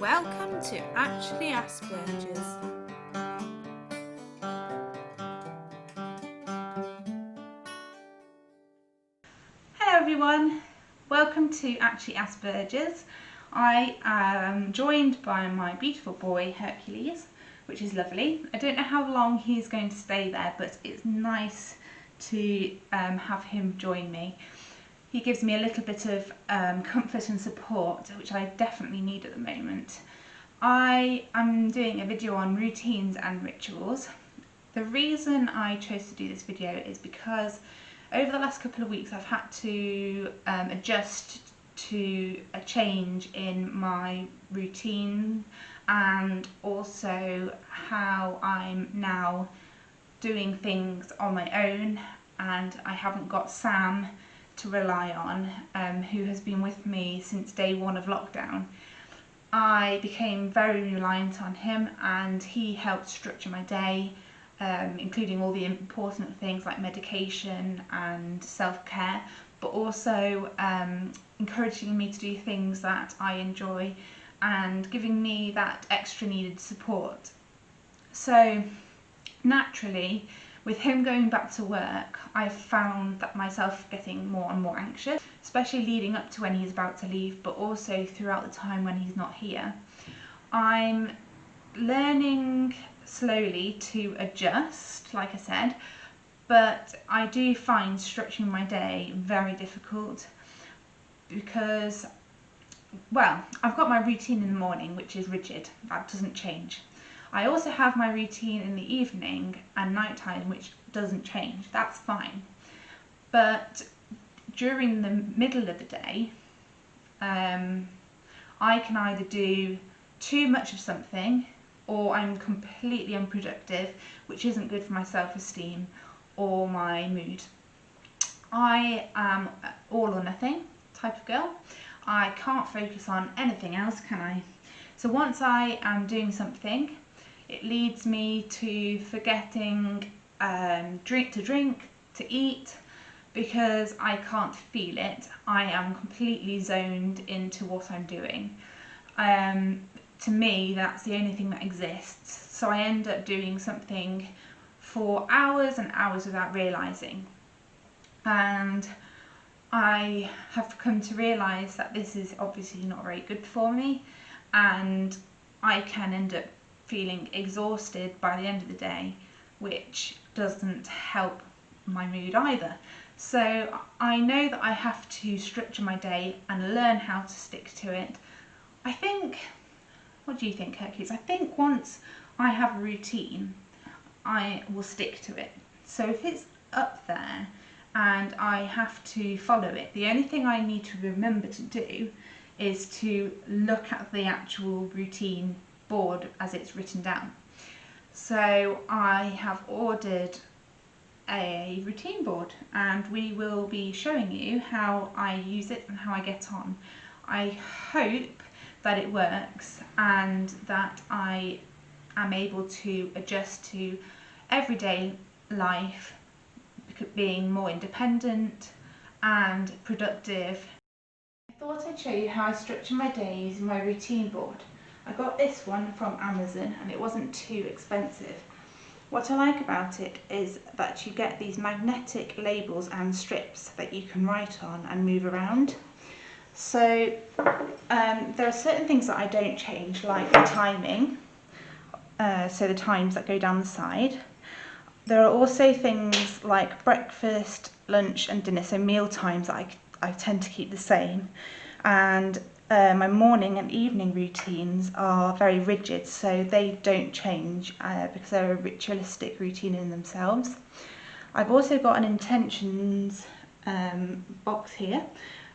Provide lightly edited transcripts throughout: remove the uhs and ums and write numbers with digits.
Welcome to Actually Asperger's. Hello everyone, welcome to Actually Asperger's. I am joined by my beautiful boy Hercules, which is lovely. I don't know how long he's going to stay there, but it's nice to have him join me. He gives me a little bit of comfort and support, which I definitely need at the moment. I am doing a video on routines and rituals. The reason I chose to do this video is because over the last couple of weeks I've had to adjust to a change in my routine and also how I'm now doing things on my own, and I haven't got Sam to rely on, who has been with me since day one of lockdown. I became very reliant on him and he helped structure my day, including all the important things like medication and self-care, but also encouraging me to do things that I enjoy and giving me that extra needed support. So naturally, with him going back to work, I found that myself getting more and more anxious, especially leading up to when he's about to leave, but also throughout the time when he's not here. I'm learning slowly to adjust, like I said, but I do find structuring my day very difficult because, well, I've got my routine in the morning, which is rigid. That doesn't change. I also have my routine in the evening and nighttime, which doesn't change. That's fine. But during the middle of the day, I can either do too much of something or I'm completely unproductive, which isn't good for my self-esteem or my mood. I am all or nothing type of girl. I can't focus on anything else, can I? So once I am doing something, it leads me to forgetting to eat, because I can't feel it. I am completely zoned into what I'm doing. To me, that's the only thing that exists. So I end up doing something for hours and hours without realising. And I have come to realise that this is obviously not very good for me, and I can end up feeling exhausted by the end of the day, which doesn't help my mood either. So I know that I have to structure my day and learn how to stick to it. I think, what do you think, Hercules? I think once I have a routine, I will stick to it. So if it's up there and I have to follow it, the only thing I need to remember to do is to look at the actual routine board as it's written down. So I have ordered a routine board and we will be showing you how I use it and how I get on. I hope that it works and that I am able to adjust to everyday life, being more independent and productive. I thought I'd show you how I structure my day using my routine board. I got this one from Amazon and it wasn't too expensive. What I like about it is that you get these magnetic labels and strips that you can write on and move around. So there are certain things that I don't change, like the timing, so the times that go down the side. There are also things like breakfast, lunch and dinner, so meal times that I tend to keep the same. And my morning and evening routines are very rigid, so they don't change because they're a ritualistic routine in themselves. I've also got an intentions box here,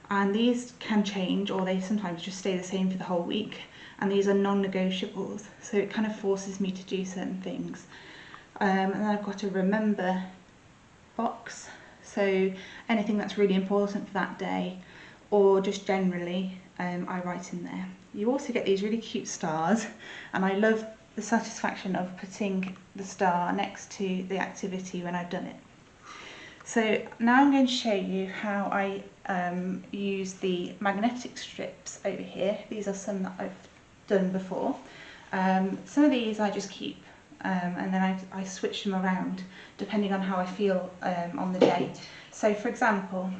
and these can change or they sometimes just stay the same for the whole week, and these are non-negotiables, so it kind of forces me to do certain things. And then I've got a remember box, so anything that's really important for that day or just generally, I write in there. You also get these really cute stars, and I love the satisfaction of putting the star next to the activity when I've done it. So now I'm going to show you how I use the magnetic strips over here. These are some that I've done before. Some of these I just keep, and then I switch them around depending on how I feel on the day. So for example,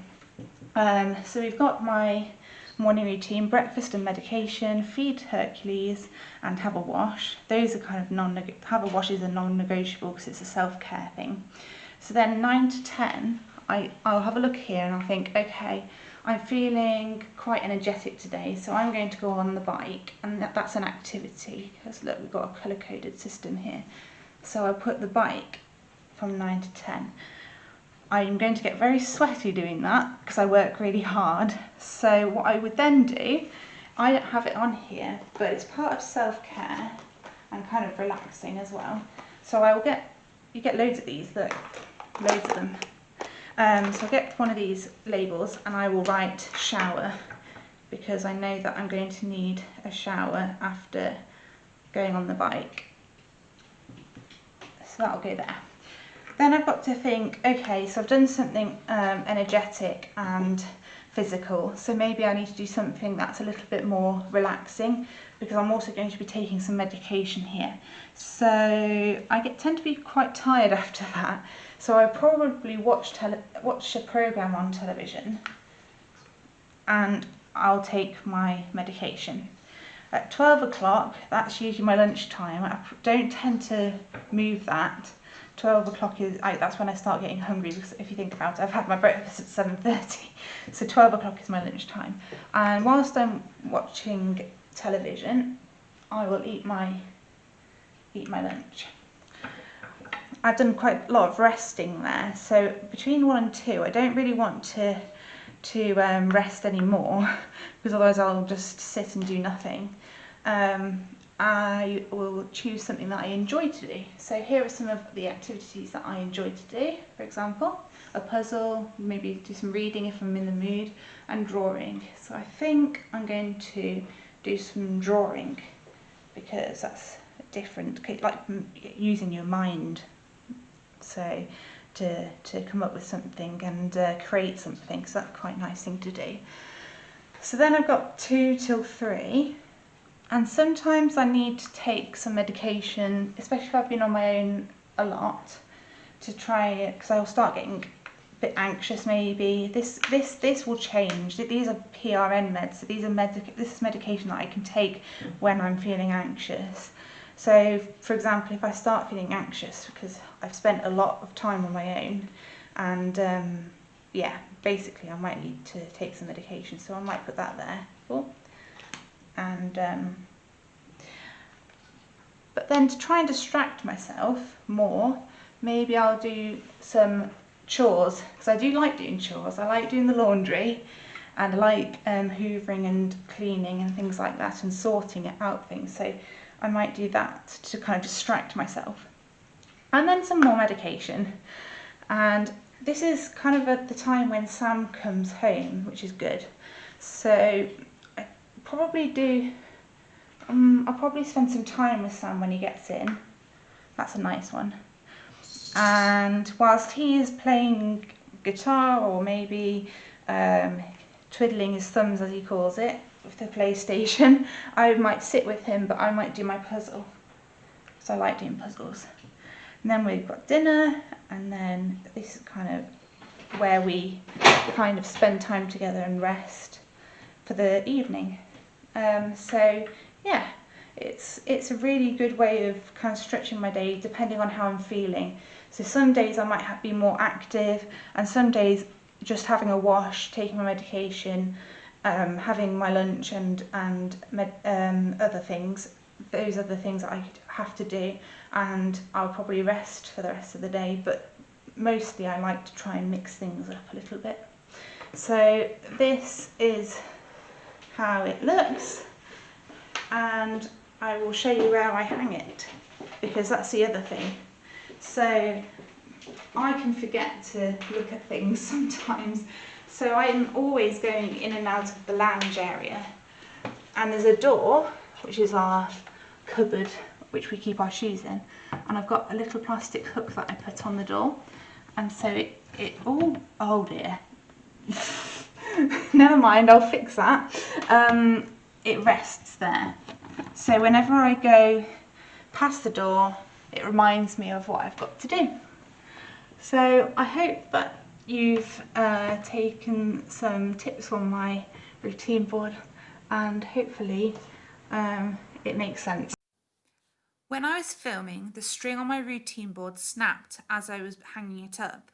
so we've got my morning routine: breakfast and medication, feed Hercules, and have a wash. Those are kind of have a wash is a non-negotiable because it's a self-care thing. So then 9 to 10, I'll have a look here and I'll think, okay, I'm feeling quite energetic today, so I'm going to go on the bike, and that's an activity, because look, we've got a colour-coded system here. So I'll put the bike from 9 to 10. I'm going to get very sweaty doing that because I work really hard. So what I would then do, I don't have it on here, but it's part of self-care and kind of relaxing as well. So you get loads of these, look, loads of them. So I'll get one of these labels and I will write shower, because I know that I'm going to need a shower after going on the bike. So that'll go there. Then I've got to think, okay, so I've done something energetic and physical, so maybe I need to do something that's a little bit more relaxing, because I'm also going to be taking some medication here. So I tend to be quite tired after that, so I probably watch a programme on television and I'll take my medication. At 12 o'clock, that's usually my lunch time. I don't tend to move that. 12 o'clock that's when I start getting hungry, because if you think about it, I've had my breakfast at 7:30, so 12 o'clock is my lunch time. And whilst I'm watching television, I will eat my lunch. I've done quite a lot of resting there, so between 1 and 2, I don't really want to rest anymore, because otherwise I'll just sit and do nothing. I will choose something that I enjoy to do. So here are some of the activities that I enjoy to do. For example, a puzzle, maybe do some reading if I'm in the mood, and drawing. So I think I'm going to do some drawing, because that's different, like using your mind, so to come up with something and create something, so that's quite a nice thing to do. So then I've got 2 till 3. And sometimes I need to take some medication, especially if I've been on my own a lot, to try it, because I'll start getting a bit anxious maybe. This will change. These are PRN meds, so this is medication that I can take when I'm feeling anxious. So for example, if I start feeling anxious because I've spent a lot of time on my own, and yeah, basically I might need to take some medication, so I might put that there. Cool. And but then to try and distract myself more, maybe I'll do some chores, because I do like doing chores. I like doing the laundry, and I like hoovering and cleaning and things like that, and sorting it out things. So I might do that to kind of distract myself. And then some more medication. And this is kind of at the time when Sam comes home, which is good. So I'll probably spend some time with Sam when he gets in. That's a nice one. And whilst he is playing guitar, or maybe twiddling his thumbs, as he calls it, with the PlayStation, I might sit with him, but I might do my puzzle, because I like doing puzzles. And then we've got dinner, and then this is kind of where we kind of spend time together and rest for the evening. So yeah, it's a really good way of kind of stretching my day depending on how I'm feeling. So some days I might be more active, and some days just having a wash, taking my medication, having my lunch, and other things. Those are the things that I have to do, and I'll probably rest for the rest of the day, but mostly I like to try and mix things up a little bit. So this is how it looks, and I will show you where I hang it, because that's the other thing. So I can forget to look at things sometimes, so I'm always going in and out of the lounge area, and there's a door, which is our cupboard, which we keep our shoes in, and I've got a little plastic hook that I put on the door, and so oh dear, never mind, I'll fix that. It rests there, So whenever I go past the door, it reminds me of what I've got to do. So I hope that you've taken some tips from my routine board, and hopefully it makes sense. When I was filming, the string on my routine board snapped as I was hanging it up.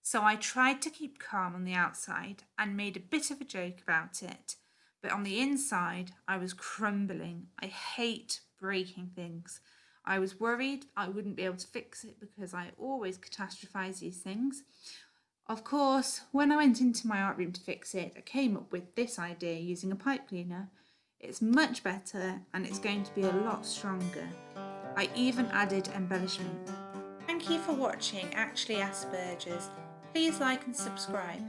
So I tried to keep calm on the outside and made a bit of a joke about it. But on the inside, I was crumbling. I hate breaking things. I was worried I wouldn't be able to fix it because I always catastrophize these things. Of course, when I went into my art room to fix it, I came up with this idea using a pipe cleaner. It's much better and it's going to be a lot stronger. I even added embellishment. Thank you for watching Actually Asperger's. Please like and subscribe.